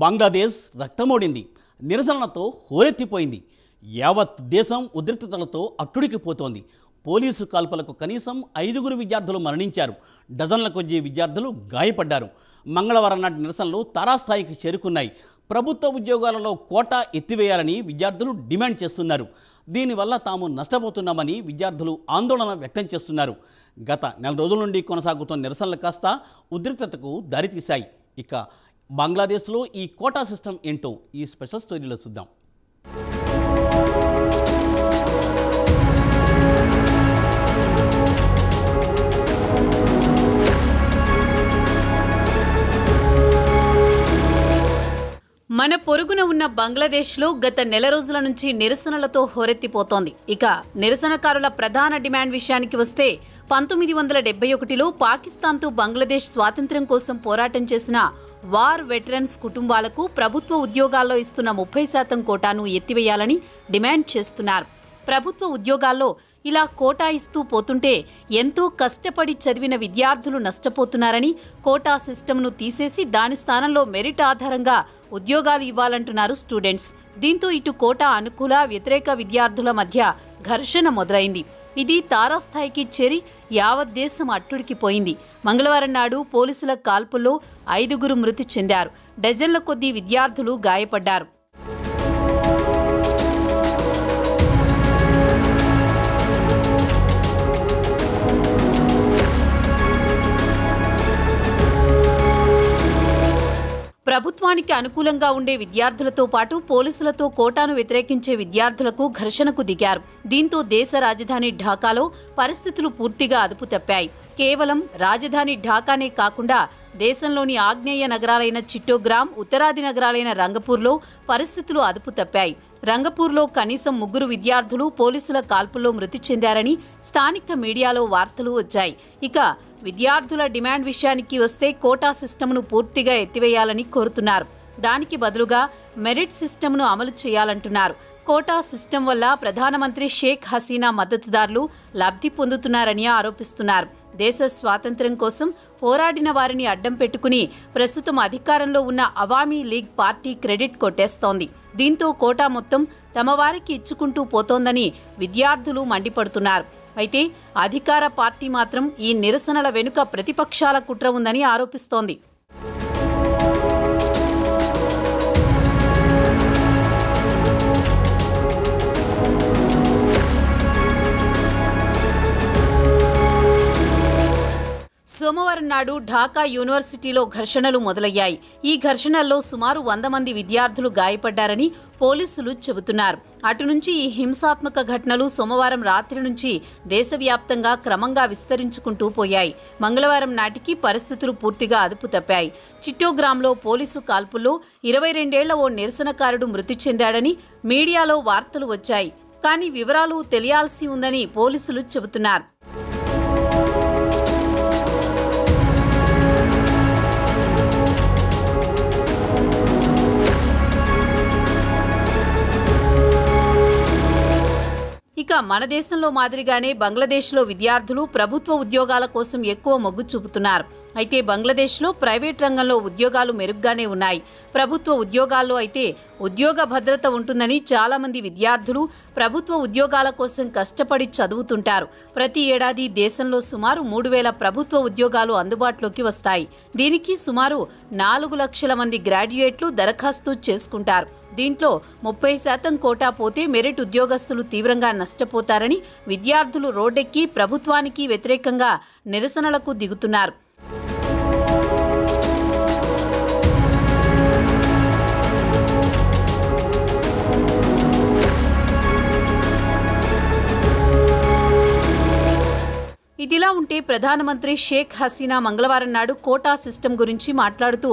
బంగ్లాదేశ్ రక్తమోడింది, నిరసనలతో హోరెత్తిపోయింది. యావత్ దేశం ఉద్రిక్తతలతో అట్టుడికిపోతోంది. పోలీసు కాల్పులకు కనీసం 5 విద్యార్థులు మరణించారు. డజన్ల కొద్దీ విద్యార్థులు గాయపడ్డారు. మంగళవారం నాటి నిరసనలు తారాస్థాయికి చేరుకున్నాయి. ప్రభుత్వ ఉద్యోగాలలో కోటా ఎత్తివేయాలని విద్యార్థులు డిమాండ్ చేస్తున్నారు. దీనివల్ల తాము నష్టపోతున్నామని విద్యార్థులు ఆందోళన వ్యక్తం చేస్తున్నారు. గత నెల రోజుల నుండి కొనసాగుతున్న నిరసనలు కాస్త ఉద్రిక్తతకు దారితీశాయి. ఇక బంగ్లాదేశ్లో ఈ కోటా సిస్టమ్ ఏంటో ఈ స్పెషల్ స్టోరీలో చూద్దాం. మన పొరుగున ఉన్న బంగ్లాదేశ్లో గత నెల రోజుల నుంచి నిరసనలతో హోరెత్తిపోతోంది. ఇక నిరసనకారుల ప్రధాన డిమాండ్ విషయానికి వస్తే 1971లో పాకిస్తాన్తో బంగ్లాదేశ్ స్వాతంత్ర్యం కోసం పోరాటం చేసిన వార్ వెటరన్స్ కుటుంబాలకు ప్రభుత్వ ఉద్యోగాల్లో ఇస్తున్న 30% కోటాను ఎత్తివేయాలని డిమాండ్ చేస్తున్నారు. ప్రభుత్వ ఉద్యోగాల్లో ఇలా కోటా ఇస్తూ పోతుంటే ఎంతో కష్టపడి చదివిన విద్యార్థులు నష్టపోతున్నారని, కోటా సిస్టమ్ను తీసేసి దాని స్థానంలో మెరిట్ ఆధారంగా ఉద్యోగాలు ఇవ్వాలంటున్నారు స్టూడెంట్స్. దీంతో ఇటు కోటా అనుకూల, వ్యతిరేక విద్యార్థుల మధ్య ఘర్షణ మొదలైంది. ఇది తారాస్థాయికి చేరి యావత్ దేశం అట్టుడికిపోయింది. మంగళవారం నాడు పోలీసుల కాల్పుల్లో 5 మృతి చెందారు. డజన్ల కొద్దీ విద్యార్థులు గాయపడ్డారు. ప్రభుత్వానికి అనుకూలంగా ఉండే విద్యార్థులతో పాటు పోలీసులతో కోటాను వ్యతిరేకించే విద్యార్థులకు ఘర్షణకు దిగారు. దీంతో దేశ రాజధాని ఢాకాలో పరిస్థితులు పూర్తిగా అదుపు తప్పాయి. కేవలం రాజధాని ఢాకానే కాకుండా దేశంలోని ఆగ్నేయ నగరాలైన చిట్టోగ్రామ్, ఉత్తరాది నగరాలైన రంగపూర్లో పరిస్థితులు అదుపు తప్పాయి. రంగపూర్లో కనీసం 3 విద్యార్థులు పోలీసుల కాల్పుల్లో మృతి చెందారని స్థానిక మీడియాలో వార్తలు వచ్చాయి. ఇక విద్యార్థుల డిమాండ్ విషయానికి వస్తే కోటా సిస్టమ్ను పూర్తిగా ఎత్తివేయాలని కోరుతున్నారు. దానికి బదులుగా మెరిట్ సిస్టమ్ను అమలు చేయాలంటున్నారు. కోటా సిస్టమ్ వల్ల ప్రధానమంత్రి షేక్ హసీనా మద్దతుదారులు లబ్ధి పొందుతున్నారని ఆరోపిస్తున్నారు. దేశ స్వాతంత్ర్యం కోసం పోరాడిన వారిని అడ్డం పెట్టుకుని ప్రస్తుతం అధికారంలో ఉన్న అవామీ లీగ్ పార్టీ క్రెడిట్ కొట్టేస్తోంది. దీంతో కోటా మొత్తం తమ వారికి ఇచ్చుకుంటూ పోతోందని విద్యార్థులు మండిపడుతున్నారు. అయితే అధికార పార్టీ మాత్రం ఈ నిరసనల వెనుక ప్రతిపక్షాల కుట్ర ఉందని ఆరోపిస్తోంది. సోమవారం నాడు ఢాకా యూనివర్సిటీలో ఘర్షణలు మొదలయ్యాయి. ఈ ఘర్షణల్లో సుమారు 100 మంది విద్యార్థులు గాయపడ్డారని పోలీసులు చెబుతున్నారు. అటు నుంచి ఈ హింసాత్మక ఘటనలు సోమవారం రాత్రి నుంచి దేశవ్యాప్తంగా క్రమంగా విస్తరించుకుంటూ పోయాయి. మంగళవారం నాటికి పరిస్థితులు పూర్తిగా అదుపు తప్పాయి. చిట్టోగ్రామ్లో పోలీసు కాల్పుల్లో 22 ఏళ్ల ఓ నిరసనకారుడు మృతి చెందాడని మీడియాలో వార్తలు వచ్చాయి. కానీ వివరాలు తెలియాల్సి ఉందని పోలీసులు చెబుతున్నారు. ఇక మన దేశంలో మాదిరిగానే బంగ్లాదేశ్లో విద్యార్థులు ప్రభుత్వ ఉద్యోగాల కోసం ఎక్కువ మొగ్గు చూపుతున్నారు. అయితే బంగ్లాదేశ్లో ప్రైవేట్ రంగంలో ఉద్యోగాలు మెరుగ్గానే ఉన్నాయి. ప్రభుత్వ ఉద్యోగాల్లో అయితే ఉద్యోగ భద్రత ఉంటుందని చాలా మంది విద్యార్థులు ప్రభుత్వ ఉద్యోగాల కోసం కష్టపడి చదువుతుంటారు. ప్రతి ఏడాది దేశంలో సుమారు 3000 ప్రభుత్వ ఉద్యోగాలు అందుబాటులోకి వస్తాయి. దీనికి సుమారు 4 లక్షల మంది గ్రాడ్యుయేట్లు దరఖాస్తు చేసుకుంటారు. దీంట్లో 30% కోటా పోతే మెరిట్ ఉద్యోగస్తులు తీవ్రంగా నష్టపోతారని విద్యార్థులు రోడ్డెక్కి ప్రభుత్వానికి వ్యతిరేకంగా నిరసనలకు దిగుతున్నారు. ఇదిలా ఉంటే ప్రధానమంత్రి షేక్ హసీనా మంగళవారం నాడు కోటా సిస్టమ్ గురించి మాట్లాడుతూ,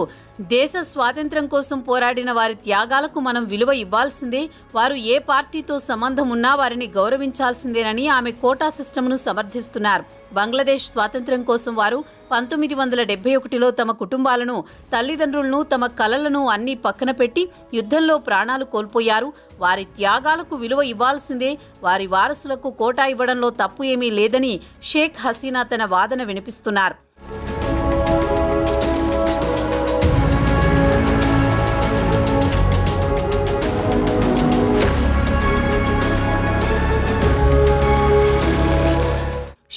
దేశ స్వాతంత్ర్యం కోసం పోరాడిన వారి త్యాగాలకు మనం విలువ ఇవ్వాల్సిందే, వారు ఏ పార్టీతో సంబంధం ఉన్నా వారిని గౌరవించాల్సిందేనని ఆమె కోటా సిస్టమ్ను సమర్థిస్తున్నారు. బంగ్లాదేశ్ స్వాతంత్ర్యం కోసం వారు 1971లో తమ కుటుంబాలను, తల్లిదండ్రులను, తమ కలలను అన్నీ పక్కన పెట్టి యుద్ధంలో ప్రాణాలు కోల్పోయారు. వారి త్యాగాలకు విలువ ఇవ్వాల్సిందే, వారి వారసులకు కోటా ఇవ్వడంలో తప్పు ఏమీ లేదని షేక్ హసీనా తన వాదన వినిపిస్తున్నారు.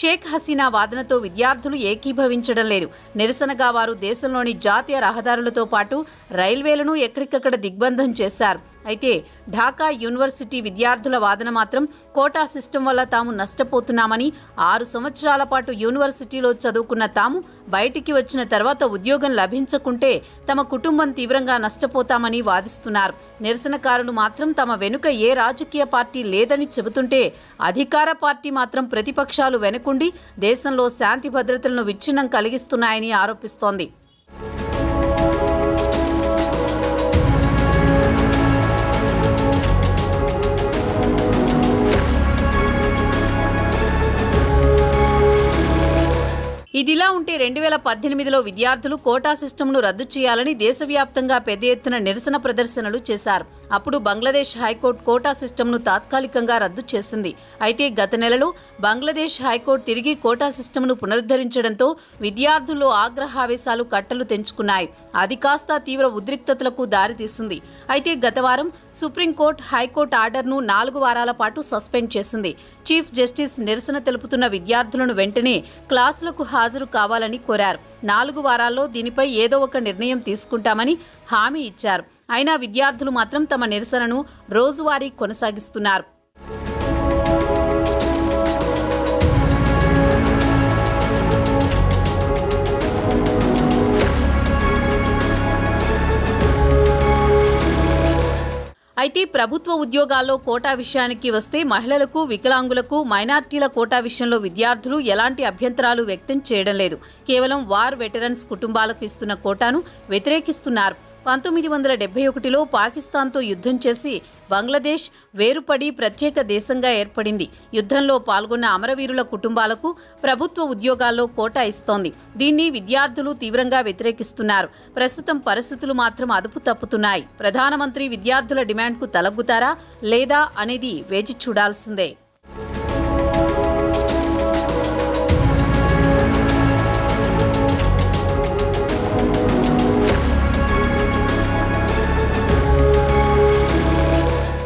షేక్ హసీనా వాదనతో విద్యార్థులు ఏకీభవించడం లేదు. నిరసనగా వారు దేశంలోని జాతీయ రహదారులతో పాటు రైల్వేలను ఎక్కడికక్కడ దిగ్బంధం చేశారు. అయితే ఢాకా యూనివర్సిటీ విద్యార్థుల వాదన మాత్రం కోటా సిస్టమ్ వల్ల తాము నష్టపోతున్నామని, 6 సంవత్సరాల పాటు యూనివర్సిటీలో చదువుకున్న తాము బయటికి వచ్చిన తర్వాత ఉద్యోగం లభించకుంటే తమ కుటుంబం తీవ్రంగా నష్టపోతామని వాదిస్తున్నారు. నిరసనకారులు మాత్రం తమ వెనుక ఏ రాజకీయ పార్టీ లేదని చెబుతుంటే అధికార పార్టీ మాత్రం ప్రతిపక్షాలు వెనుకుండి దేశంలో శాంతి భద్రతలను విచ్ఛిన్నం కలిగిస్తున్నాయని ఆరోపిస్తోంది. ఇదిలా ఉంటే 2018లో విద్యార్థులు కోటా సిస్టమ్ను రద్దు చేయాలని దేశవ్యాప్తంగా పెద్ద ఎత్తున నిరసన ప్రదర్శనలు చేశారు. అప్పుడు బంగ్లాదేశ్ హైకోర్టు కోటా సిస్టమ్ను తాత్కాలికంగా రద్దు చేసింది. అయితే గత నెలలో బంగ్లాదేశ్ హైకోర్టు తిరిగి కోటా సిస్టమ్ను పునరుద్ధరించడంతో విద్యార్థుల్లో ఆగ్రహావేశాలు కట్టలు తెంచుకున్నాయి. అది కాస్త తీవ్ర ఉద్రిక్తతలకు దారితీసింది. అయితే గత వారం సుప్రీంకోర్టు హైకోర్టు ఆర్డర్ను 4 వారాల పాటు సస్పెండ్ చేసింది. చీఫ్ జస్టిస్ నిరసన తెలుపుతున్న విద్యార్థులను వెంటనే క్లాసులకు హాజరు కావాలని కోరారు. 4 వారాల్లో దీనిపై ఏదో ఒక నిర్ణయం తీసుకుంటామని హామీ ఇచ్చారు. అయినా విద్యార్థులు మాత్రం తమ నిరసనను రోజువారీ కొనసాగిస్తున్నారు. అయితే ప్రభుత్వ ఉద్యోగాల్లో కోటా విషయానికి వస్తే మహిళలకు, వికలాంగులకు, మైనార్టీల కోటా విషయంలో విద్యార్థులు ఎలాంటి అభ్యంతరాలు వ్యక్తం చేయడం లేదు. కేవలం వార్ వెటరన్స్ కుటుంబాలకు ఇస్తున్న కోటాను వ్యతిరేకిస్తున్నారు. 1971లో పాకిస్తాన్తో యుద్ధం చేసి బంగ్లాదేశ్ వేరుపడి ప్రత్యేక దేశంగా ఏర్పడింది. యుద్ధంలో పాల్గొన్న అమరవీరుల కుటుంబాలకు ప్రభుత్వ ఉద్యోగాల్లో కోటా ఇస్తోంది. దీన్ని విద్యార్థులు తీవ్రంగా వ్యతిరేకిస్తున్నారు. ప్రస్తుతం పరిస్థితులు మాత్రం అదుపు తప్పుతున్నాయి. ప్రధానమంత్రి విద్యార్థుల డిమాండ్కు తలగ్గుతారా లేదా అనేది వేచి చూడాల్సిందే.